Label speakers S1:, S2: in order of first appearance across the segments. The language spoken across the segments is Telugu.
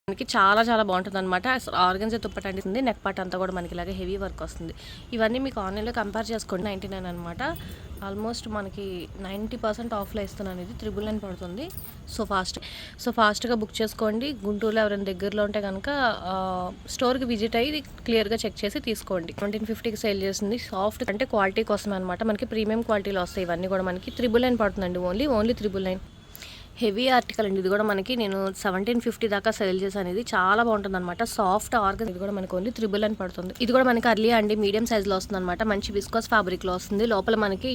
S1: మనకి చాలా చాలా బాగుంటుందన్నమాట. ఆర్గన్జా దుప్పట అండి, నెక్ పార్ట్ అంతా కూడా మనకి ఇలాగే హెవీ వర్క్ వస్తుంది. ఇవన్నీ మీకు ఆన్లైన్లో కంపేర్ చేసుకోండి 99 అనమాట. ఆల్మోస్ట్ మనకి 90% ఆఫ్లో ఇస్తున్నాను. ఇది 999 పడుతుంది. ఫాస్ట్గా బుక్ చేసుకోండి. గుంటూరులో ఎవరైనా దగ్గరలో ఉంటే కనుక స్టోర్కి విజిట్ అయ్యి క్లియర్గా చెక్ చేసి తీసుకోండి. 1950కి సేల్ చేసింది. సాఫ్ట్ అంటే క్వాలిటీ కోసమే అనమాట. మనకి ప్రీమియం క్వాలిటీలో వస్తాయి. ఇవన్నీ కూడా మనకి 999 పడుతుందండి. ఓన్లీ 999. హెవీ ఆర్టికల్ అండి. ఇది కూడా మనకి నేను 1750 దాకా సేల్ చేశాను. ఇది చాలా బాగుంటుంది అనమాట. Soft organ. ఇది కూడా మనకి ఓన్లీ 999 పడుతుంది. ఇది కూడా మనకి అర్లీ అండి, మీడియం సైజ్లో వస్తుంది అనమాట. మంచి విస్కోస్ ఫ్యాబ్రిక్లో వస్తుంది. లోపల మనకి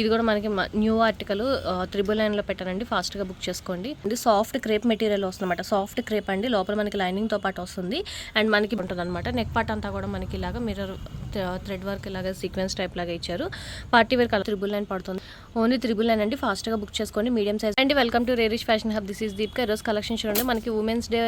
S1: ఇది కూడా మనకి న్యూ ఆర్టికల్ 999లో పెట్టానండి. ఫాస్ట్గా బుక్ చేసుకోండి. ఇది సాఫ్ట్ క్రేప్ మెటీరియల్ వస్తుంది అనమాట. సాఫ్ట్ క్రేప్ అండి. లోపల మనకి లైనింగ్తో పాటు వస్తుంది. అండ్ మనకి ఉంటుంది అనమాట. నెక్ పార్ట్ అంతా కూడా మనకి ఇలాగా మిర్రర్ థ్రెడ్ వర్క్ ఇలాగా సీక్వెన్స్ టైప్ లాగా ఇచ్చారు. పార్టీ వేర్ కలర్ 999 పడుతుంది. ఓన్లీ 999 అండి. ఫాస్ట్గా బుక్ చేసుకోండి. మీడియం సైజ్ అండి. Welcome to rarish fashion hub. This is Deepika. ఈరోజు కలెక్షన్ చూడండి. మనకి ఉమెన్స్ డే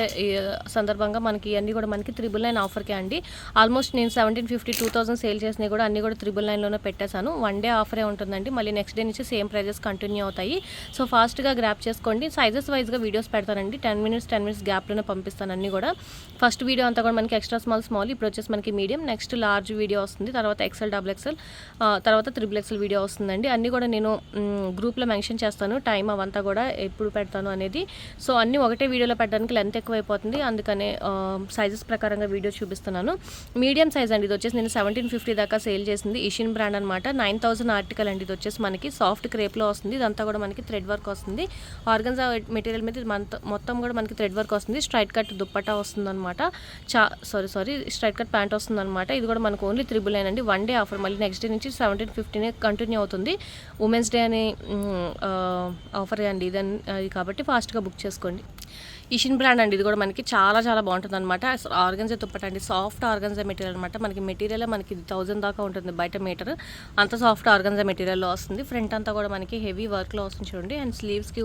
S1: సందర్భంగా మనకి అన్ని కూడా మనకి 999 ఆఫర్కే అండి. ఆల్మోస్ట్ నేను 1750 2000 సేల్ చేసినవి కూడా అన్ని కూడా 999లోనే పెట్టేశాను. 1 డే ఆఫరే ఉంటుందండి. మళ్ళీ నెక్స్ట్ డే నుంచి సేమ్ ప్రైజెస్ కంటిన్యూ అవుతాయి. సో ఫాస్ట్గా గ్రాప్ చేసుకోండి. సైజెస్ వైజ్గా వీడియోస్ పెడతానండి. 10 మినిట్స్ గ్యాప్లోనే పంపిస్తాను అన్ని కూడా. ఫస్ట్ వీడియో అంతా కూడా మనకి ఎక్స్ట్రా స్మాల్, ఇప్పుడు వచ్చేసి మనకి మీడియం, నెక్స్ట్ లార్జ్ వీడియో వస్తుంది. తర్వాత XL XXL, తర్వాత XXL వీడియో వస్తుందండి. అన్నీ కూడా నేను గ్రూప్లో మెన్షన్ చేస్తాను. టైం అవంతా కూడా ఎప్పుడు పెడతాను అనేది. సో అన్నీ ఒకటే వీడియోలో పెట్టడానికి లెంత్ ఎక్కువ అయిపోతుంది. అందుకనే సైజెస్ ప్రకారంగా వీడియో చూపిస్తున్నాను. మీడియం సైజ్ అండి. ఇది వచ్చేసి నేను 1750 దాకా సేల్ చేసింది. ఇషిన్ బ్రాండ్ అనమాట. 9000 ఆర్టికల్ అండి. ఇది వచ్చేసి మనకి సాఫ్ట్ క్రేప్లో వస్తుంది. ఇదంతా కూడా మనకి థ్రెడ్ వర్క్ వస్తుంది. ఆర్గన్జా మెటీరియల్ మీద మొత్తం కూడా మనకి థ్రెడ్ వర్క్ వస్తుంది. స్ట్రైట్ కట్ దుప్పట్టా వస్తుంది అనమాట. స్ట్రైట్ కట్ ప్యాంట్ వస్తుంది అనమాట. ఇది కూడా మనకు ఓన్లీ 999 అండి. 1 డే ఆఫర్. మళ్ళీ నెక్స్ట్ డే నుంచి 1750 కంటిన్యూ అవుతుంది. ఉమెన్స్ డే అని ఆఫర్ అండి ఇది కాబట్టి ఫాస్ట్గా బుక్ చేసుకోండి. ఇషిన్ బ్రాండ్ అండి. ఇది కూడా మనకి చాలా చాలా బాగుంటుంది అనమాట. ఆర్గన్జా దుప్పట అండి. సాఫ్ట్ ఆర్గన్జా మెటీరియల్ అనమాట. మనకి మెటీరియల్ మనకి 1000 దాకా ఉంటుంది బయట మీటర్. అంత సాఫ్ట్ ఆర్గన్జా మెటీరియల్లో వస్తుంది. ఫ్రంట్ అంతా కూడా మనకి హెవీ వర్క్లో వస్తుంది చూడండి. అండ్ స్లీవ్స్కి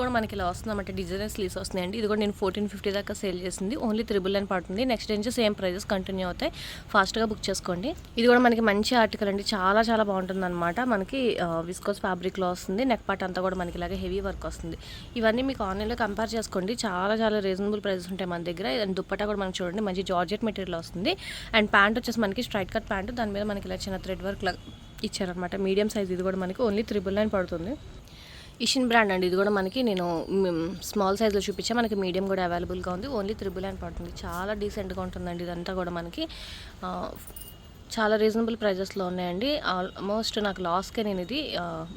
S1: కూడా మనకి ఇలా వస్తుంది అనమాట. డిజైనర్ స్లీవ్స్ వస్తున్నాయండి. ఇది కూడా నేను 1450 దాకా సేల్ చేసింది. ఓన్లీ 999 పడుతుంది. నెక్స్ట్ నుంచి సేమ్ ప్రైజెస్ కంటిన్యూ అవుతాయి. ఫాస్ట్గా బుక్ చేసుకోండి. ఇది కూడా మనకి మంచి ఆర్టికల్ అండి. చాలా చాలా బాగుంటుంది అనమాట. మనకి విస్కోస్ ఫ్యాబ్రిక్లో వస్తుంది. నెక్ పార్ట్ అంతా కూడా మనకి ఇలాగే హెవీ వర్క్ వస్తుంది. ఇవన్నీ మీకు ఆన్లైన్లో కంపేర్ చేసుకోండి. చాలా చాలా రీజనబుల్ ప్రైజెస్ ఉంటాయి మన దగ్గర. అండ్ దుప్పట్టా కూడా మనకి చూడండి మంచి జార్జెట్ మెటీరియల్ వస్తుంది. అండ్ ప్యాంట్ వచ్చేసి మనకి స్ట్రైట్ కట్ ప్యాంట్, దాని మీద మనకి ఇలా చిన్న థ్రెడ్ వర్క్ ఇచ్చారనమాట. Medium size. ఇది కూడా మనకి ఓన్లీ 999 పడుతుంది. ఇషిన్ బ్రాండ్ అండి. ఇది కూడా మనకి నేను స్మాల్ సైజ్లో చూపించా. మనకి మీడియం కూడా అవైలబుల్గా ఉంది. ఓన్లీ 999 పడుతుంది. చాలా డీసెంట్గా ఉంటుందండి. ఇదంతా కూడా మనకి చాలా రీజనబుల్ ప్రైజెస్లో ఉన్నాయండి. ఆల్మోస్ట్ నాకు లాస్కే నేను ఇది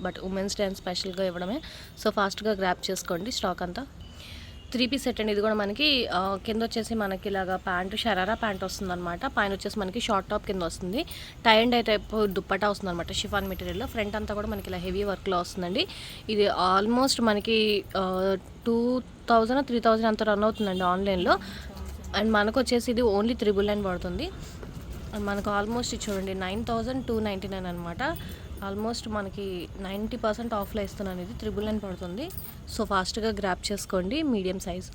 S1: బట్ ఉమెన్స్ డే స్పెషల్గా ఇవ్వడమే. సో ఫాస్ట్గా గ్రాప్ చేసుకోండి స్టాక్ అంతా. 3 పీస్ సెట్ అండి. ఇది కూడా మనకి కింద వచ్చేసి మనకి ఇలాగా ప్యాంటు షరారా ప్యాంట్ వస్తుంది అనమాట. పైన వచ్చేసి మనకి షార్ట్ టాప్ కింద వస్తుంది. Tie and dye type dupatta వస్తుంది అనమాట. షిఫాన్ మెటీరియల్లో. ఫ్రంట్ అంతా కూడా మనకి ఇలా హెవీ వర్క్లో వస్తుందండి. ఇది ఆల్మోస్ట్ మనకి 2000 3000 అంత రన్ అవుతుందండి ఆన్లైన్లో. అండ్ మనకు వచ్చేసి ఇది ఓన్లీ 999 పడుతుంది. మనకు ఆల్మోస్ట్ చూడండి 9299 అనమాట. ఆల్మోస్ట్ మనకి 90% ఆఫ్లో ఇస్తున్నాను. ఇది 999 పడుతుంది. సో ఫాస్ట్గా గ్రాప్ చేసుకోండి. Medium size.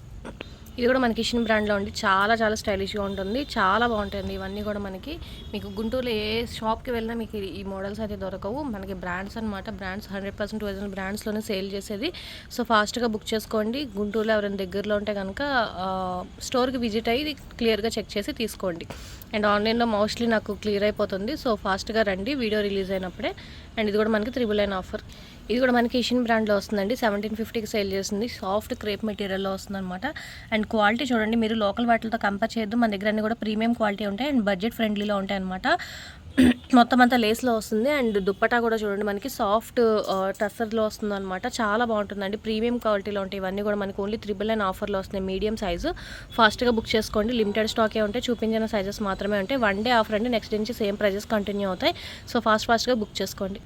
S1: ఇది కూడా మనకి ఇషిన్ బ్రాండ్లో ఉండి చాలా చాలా స్టైలిష్గా ఉంటుంది. చాలా బాగుంటాయండి ఇవన్నీ కూడా మనకి. మీకు గుంటూరులో ఏ షాప్కి వెళ్ళినా మీకు ఈ మోడల్స్ అయితే దొరకవు. మనకి బ్రాండ్స్ అనమాట. బ్రాండ్స్ 100% ఒరిజినల్ బ్రాండ్స్లోనే సేల్ చేసేది. సో ఫాస్ట్గా బుక్ చేసుకోండి. గుంటూరులో ఎవరైనా దగ్గరలో ఉంటే కనుక స్టోర్కి విజిట్ అయ్యి క్లియర్గా చెక్ చేసి తీసుకోండి. అండ్ ఆన్లైన్లో మోస్ట్లీ నాకు క్లియర్ అయిపోతుంది. సో ఫాస్ట్గా రండి వీడియో రిలీజ్ అయినప్పుడే. అండ్ ఇది కూడా మనకి 999 ఆఫర్. ఇది కూడా మనకి ఇషిన్ బ్రాండ్లో వస్తుందండి. 1750కి సేల్ చేస్తుంది. సాఫ్ట్ క్రేప్ మెటీరియల్లో వస్తుంది అనమాట. అండ్ క్వాలిటీ చూడండి, మీరు లోకల్ వాటితో కంపేర్ చేయొద్దు. మన దగ్గర అన్ని కూడా ప్రీమియం క్వాలిటీ ఉంటాయి అండ్ బడ్జెట్ ఫ్రెండ్లీలో ఉంటాయి అనమాట. మొత్తం అంతా లేస్లో వస్తుంది. అండ్ దుప్పటా కూడా చూడండి మనకి సాఫ్ట్ టస్సర్లో వస్తుంది అనమాట. చాలా బాగుంటుందండి. ప్రీమియం క్వాలిటీలో ఉంటాయి ఇవన్నీ కూడా మనకి. ఓన్లీ 999 ఆఫర్లో వస్తున్నాయి. Medium size. ఫాస్ట్గా బుక్ చేసుకోండి. లిమిటెడ్ స్టాకే ఉంటాయి. చూపించిన సైజెస్ మాత్రమే ఉంటాయి. 1 డే ఆఫర్ అండి. నెక్స్ట్ నుంచి సేమ్ ప్రైజెస్ కంటిన్యూ అవుతాయి. సో ఫాస్ట్గా బుక్ చేసుకోండి.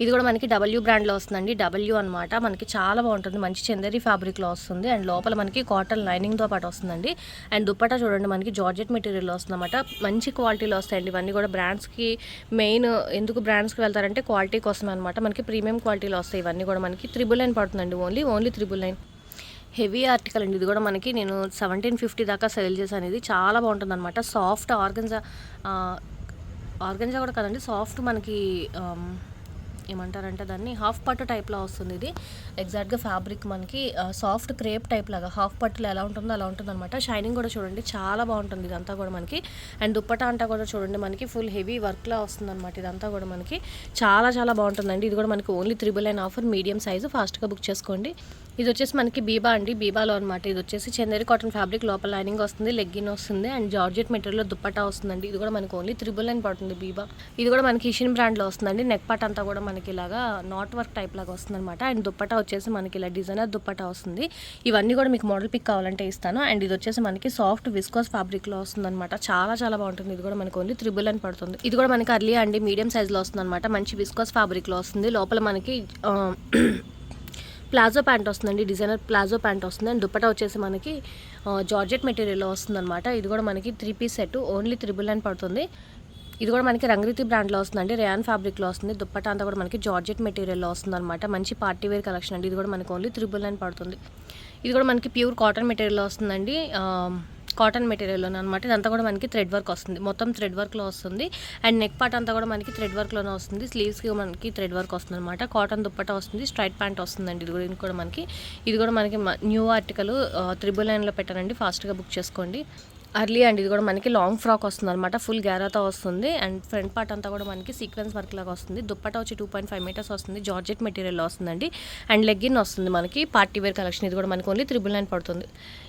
S1: ఇది కూడా మనకి W బ్రాండ్లో వస్తుందండి. W అనమాట. మనకి చాలా బాగుంటుంది. మంచి చందేరి ఫ్యాబ్రిక్లో వస్తుంది. అండ్ లోపల మనకి కాటన్ లైనింగ్తో పాటు వస్తుందండి. అండ్ దుప్పటా చూడండి మనకి జార్జెట్ మెటీరియల్లో వస్తుందన్నమాట. మంచి క్వాలిటీలో వస్తాయండి ఇవన్నీ కూడా. బ్రాండ్స్కి మెయిన్ ఎందుకు బ్రాండ్స్కి వెళ్తారంటే క్వాలిటీ కోసమే అనమాట. మనకి ప్రీమియం క్వాలిటీలో వస్తాయి ఇవన్నీ కూడా. మనకి 999 పడుతుందండి. ఓన్లీ 999. హెవీ ఆర్టికల్ అండి. ఇది కూడా మనకి నేను 1750 దాకా సేల్ చేశాను. ఇది చాలా బాగుంటుంది అనమాట. సాఫ్ట్ ఆర్గన్జా కూడా కదండి. సాఫ్ట్ మనకి ఏమంటారంటే దాన్ని హాఫ్ పట్టు టైప్లో వస్తుంది. ఇది ఎగ్జాక్ట్గా ఫ్యాబ్రిక్ మనకి సాఫ్ట్ క్రేప్ టైప్ లాగా హాఫ్ పట్టులో ఎలా ఉంటుందో అలా ఉంటుంది అనమాట. షైనింగ్ కూడా చూడండి చాలా బాగుంటుంది ఇదంతా కూడా మనకి. అండ్ దుప్పటా అంతా కూడా చూడండి మనకి ఫుల్ హెవీ వర్క్లా వస్తుంది అనమాట. ఇదంతా కూడా మనకి చాలా చాలా బాగుంటుందండి. ఇది కూడా మనకి ఓన్లీ 399 ఆఫర్, మీడియం సైజు, ఫాస్ట్గా బుక్ చేసుకోండి. ఇది వచ్చేసి మనకి బీబా అండి, బీబాలో అనమాట. ఇది వచ్చేసి చందేరి కాటన్ ఫ్యాబ్రిక్, లోపల లైనింగ్ వస్తుంది, లెగ్గిన్ వస్తుంది అండ్ జార్జెట్ మెటీరియల్లో దుప్పటా వస్తుందండి. ఇది కూడా మనకి ఓన్లీ 999 పడుతుంది బీబా. ఇది కూడా మనకి ఇషిన్ బ్రాండ్లో వస్తుందండి. నెక్ పార్ట్ అంతా కూడా మనకి ఇలాగా నాట్ వర్క్ టైప్ లాగా వస్తుంది అనమాట. అండ్ దుప్పటా వచ్చేసి మనకి ఇలా డిజైనర్ దుప్పటా వస్తుంది. ఇవన్నీ కూడా మీకు మోడల్ పిక్ కావాలంటే ఇస్తాను. అండ్ ఇది వచ్చేసి మనకి సాఫ్ట్ విస్కోస్ ఫ్యాబ్రిక్లో వస్తుంది అనమాట. చాలా చాలా బాగుంటుంది. ఇది కూడా మనకి ఓన్లీ 999 పడుతుంది. ఇది కూడా మనకి అర్లీ అండి, మీడియం సైజ్లో వస్తుంది అనమాట. మంచి విస్కోస్ ఫ్యాబ్రిక్లో వస్తుంది. లోపల మనకి ప్లాజో ప్యాంట్ వస్తుందండి, డిజైనర్ ప్లాజో ప్యాంట్ వస్తుంది. అండ్ దుప్పటా వచ్చేసి మనకి జార్జెట్ మెటీరియల్లో వస్తుందన్నమాట. ఇది కూడా మనకి 3 పీస్ సెట్, ఓన్లీ 999 పడుతుంది. ఇది కూడా మనకి రంగరీతి బ్రాండ్లో వస్తుందండి, రేయాన్ ఫ్యాబ్రిక్లో వస్తుంది. దుప్పటా అంతా కూడా మనకి జార్జెట్ మెటీరియల్లో వస్తుంది అనమాట. మంచి పార్టీ వేర్ కలెక్షన్ అండి. ఇది కూడా మనకి ఓన్లీ 999 పడుతుంది. ఇది కూడా మనకి ప్యూర్ కాటన్ మెటీరియల్లో వస్తుందండి, కాటన్ మెటీరియల్లోనే అనమాట. ఇదంతా కూడా మనకి థ్రెడ్ వర్క్ వస్తుంది, మొత్తం థ్రెడ్ వర్క్లో వస్తుంది. అండ్ నెక్ పార్ట్ అంతా కూడా మనకి థ్రెడ్ వర్క్లోనే వస్తుంది. స్లీవ్స్కి మనకి థ్రెడ్ వర్క్ వస్తుంది అనమాట. కాటన్ దుప్పటా వస్తుంది, స్ట్రైట్ ప్యాంట్ వస్తుందండి. ఇది కూడా మనకి న్యూ ఆర్టికల్ 999లో పెట్టానండి, ఫాస్ట్గా బుక్ చేసుకోండి. అర్లీ అండి. ఇది కూడా మనకి లాంగ్ ఫ్రాక్ వస్తుంది అనమాట, ఫుల్ గ్యారాతో వస్తుంది. అండ్ ఫ్రంట్ పార్ట్ అంతా కూడా మనకి సీక్వెన్స్ వర్క్ లాగా వస్తుంది. దుప్పటా వచ్చి 2.5 మీటర్స్ వస్తుంది, జార్జెట్ మెటీరియల్లో వస్తుందండి. అండ్ లెగ్గిన్ వస్తుంది మనకి, పార్టీ వేర్ కలెక్షన్. ఇది కూడా మనకి ఓన్లీ 999 పడుతుంది.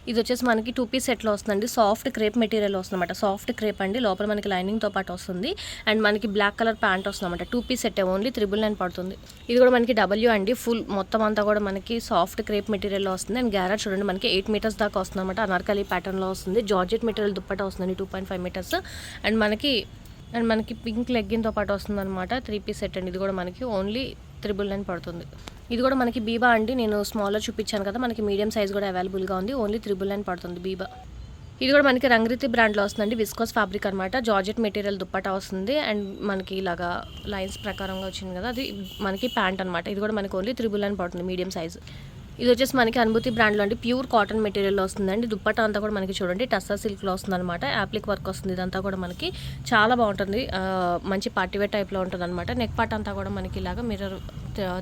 S1: ఇది వచ్చేసి మనకి 2 పీస్ సెట్లో వస్తుందండి, సాఫ్ట్ క్రేప్ మెటీరియల్ వస్తుంది అనమాట. సాఫ్ట్ క్రేప్ అండి, లోపల మనకి లైనింగ్తో పాటు వస్తుంది. అండ్ మనకి బ్లాక్ కలర్ ప్యాంట్ వస్తుంది అనమాట. 2 పీస్ సెట్, ఓన్లీ 999 పడుతుంది. ఇది కూడా మనకి డబ్ల్యూ అండి, ఫుల్ మొత్తం అంతా కూడా మనకి సాఫ్ట్ క్రేప్ మెటీరియల్లో వస్తుంది. అండ్ గ్యారా చూడండి మనకి 8 మీటర్స్ దాకా వస్తుంది అనమాట. అనార్కలి ప్యాటర్న్లో వస్తుంది. జార్జెట్ మెటీరియల్ దుప్పటా వస్తుంది 2.5 మీటర్స్. అండ్ మనకి పింక్ లెగ్గిన్తో పాటు వస్తుంది అనమాట. 3 పీస్ సెట్ అండి. ఇది కూడా మనకి ఓన్లీ 999 పడుతుంది. ఇది కూడా మనకి బీబా అండి, నేను స్మాల్లో చూపించాను కదా, మనకి మీడియం సైజ్ కూడా అవైలబుల్గా ఉంది. ఓన్లీ 999 పడుతుంది బీబా. ఇది కూడా మనకి రంగరీతి బ్రాండ్లో వస్తుందండి, విస్కోస్ ఫ్యాబ్రిక్ అనమాట. జార్జెట్ మెటీరియల్ దుప్పటా వస్తుంది. అండ్ మనకి ఇలాగా లైన్స్ ప్రకారంగా వచ్చింది కదా, అది మనకి ప్యాంట్ అనమాట. ఇది కూడా మనకి ఓన్లీ 999 పడుతుంది, మీడియం సైజ్. ఇది వచ్చేసి మనకి అనుభూతి బ్రాండ్లో అండి, ప్యూర్ కాటన్ మెటీరియల్లో వస్తుందండి. దుప్పటా అంతా కూడా మనకి చూడండి టస్సర్ సిల్క్లో వస్తుంది అనమాట. యాప్లిక్ వర్క్ వస్తుంది. ఇదంతా కూడా మనకి చాలా బాగుంటుంది, మంచి పార్టీవేర్ టైప్లో ఉంటుంది అనమాట. నెక్ పార్ట్ అంతా కూడా మనకి ఇలాగా మిర్రర్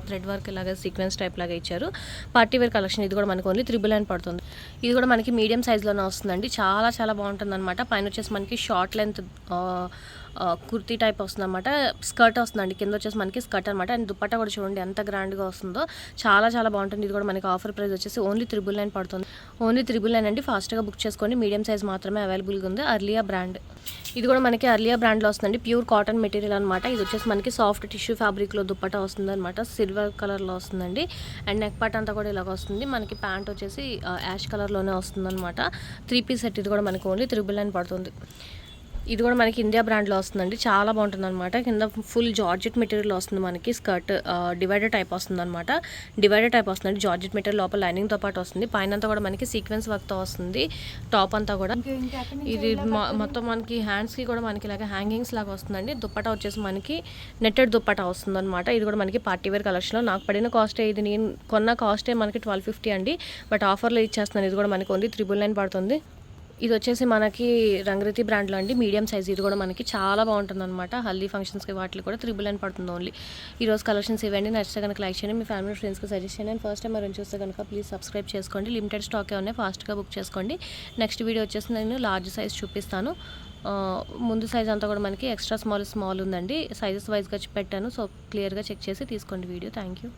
S1: థ్రెడ్ వర్క్ ఇలాగా సీక్వెన్స్ టైప్ లాగా ఇచ్చారు. Partywear collection. ఇది కూడా మనకి ఓన్లీ 999 పడుతుంది. ఇది కూడా మనకి మీడియం సైజ్లోనే వస్తుందండి. చాలా చాలా బాగుంటుంది అనమాట. పైన వచ్చేసి మనకి షార్ట్ లెంత్ కుర్తీ టైప్ వస్తుంది అనమాట. స్కర్ట్ వస్తుందండి, కింద వచ్చేసి మనకి స్కర్ట్ అనమాట. అండ్ దుప్పట్టా కూడా చూడండి ఎంత గ్రాండ్గా వస్తుందో, చాలా చాలా బాగుంటుంది. ఇది కూడా మనకి ఆఫర్ ప్రైస్ వచ్చేసి ఓన్లీ 999 పడుతుంది. ఓన్లీ 999 అండి, ఫాస్ట్గా బుక్ చేసుకోండి. మీడియం సైజ్ మాత్రమే అవైలబుల్గా ఉంది. అర్లియా బ్రాండ్. ఇది కూడా మనకి అర్లియా బ్రాండ్లో వస్తుందండి, ప్యూర్ కాటన్ మెటీరియల్ అనమాట. ఇది వచ్చేసి మనకి సాఫ్ట్ టిష్యూ ఫ్యాబ్రిక్లో దుప్పటా వస్తుంది అనమాట. సిల్వర్ కలర్లో వస్తుందండి. అండ్ నెక్ పార్ట్ అంతా కూడా ఇలాగ వస్తుంది. మనకి ప్యాంట్ వచ్చేసి యాష్ కలర్లోనే వస్తుంది అనమాట. 3 పీస్ సెట్. ఇది కూడా మనకి ఓన్లీ 999 పడుతుంది. ఇది కూడా మనకి ఇండియా బ్రాండ్లో వస్తుందండి, చాలా బాగుంటుంది అనమాట. కింద ఫుల్ జార్జెట్ మెటీరియల్ వస్తుంది మనకి. స్కర్ట్ డివైడర్ టైప్ వస్తుంది అనమాట. డివైడర్ టైప్ వస్తుందండి, జార్జెట్ మెటీరియల్ లోపల లైనింగ్తో పాటు వస్తుంది. పైన అంతా కూడా మనకి సీక్వెన్స్ వర్క్తో వస్తుంది. టాప్ అంతా కూడా ఇది మొత్తం మనకి హ్యాండ్స్కి కూడా మనకి ఇలాగ హ్యాంగింగ్స్ లాగా వస్తుందండి. దుప్పటా వచ్చేసి మనకి నెట్టెడ్ దుప్పటా వస్తుంది అనమాట. ఇది కూడా మనకి పార్టీవేర్ కలెక్షన్లో. నాకు పడిన కాస్టే, ఇది నేను కొన్న కాస్టే మనకి 1250 అండి, బట్ ఆఫర్లో ఇచ్చేస్తున్నాను. ఇది కూడా మనకి ఓన్లీ 999 పడుతుంది. ఇది వచ్చేసి మనకి రంగరీతి బ్రాండ్లో అండి, మీడియం సైజ్. ఇది కూడా మనకి చాలా బాగుంటుంది అనమాట. హల్దీ ఫంక్షన్స్కి వాటికి కూడా 999 పడుతుంది ఓన్లీ. ఈరోజు కలెక్షన్స్ ఇవ్వండి. నచ్చితే కనుక లైక్ చేయండి, మీ ఫ్యామిలీ ఫ్రెండ్స్కి సజెస్ట్ చేయండి. అండ్ ఫస్ట్ టైం ఎవరైనా చూస్తే కనుక ప్లీజ్ సబ్స్క్రైబ్ చేసుకోండి. లిమిటెడ్ స్టాకే ఉన్నాయి, ఫాస్ట్గా బుక్ చేసుకోండి. నెక్స్ట్ వీడియో వచ్చేసి నేను లార్జ్ సైజ్ చూపిస్తాను. ముందు సైజ్ అంతా కూడా మనకి ఎక్స్ట్రా స్మాల్ ఉందండి. సైజెస్ వైజ్గా పెట్టాను, సో క్లియర్గా చెక్ చేసి తీసుకోండి వీడియో. Thank you.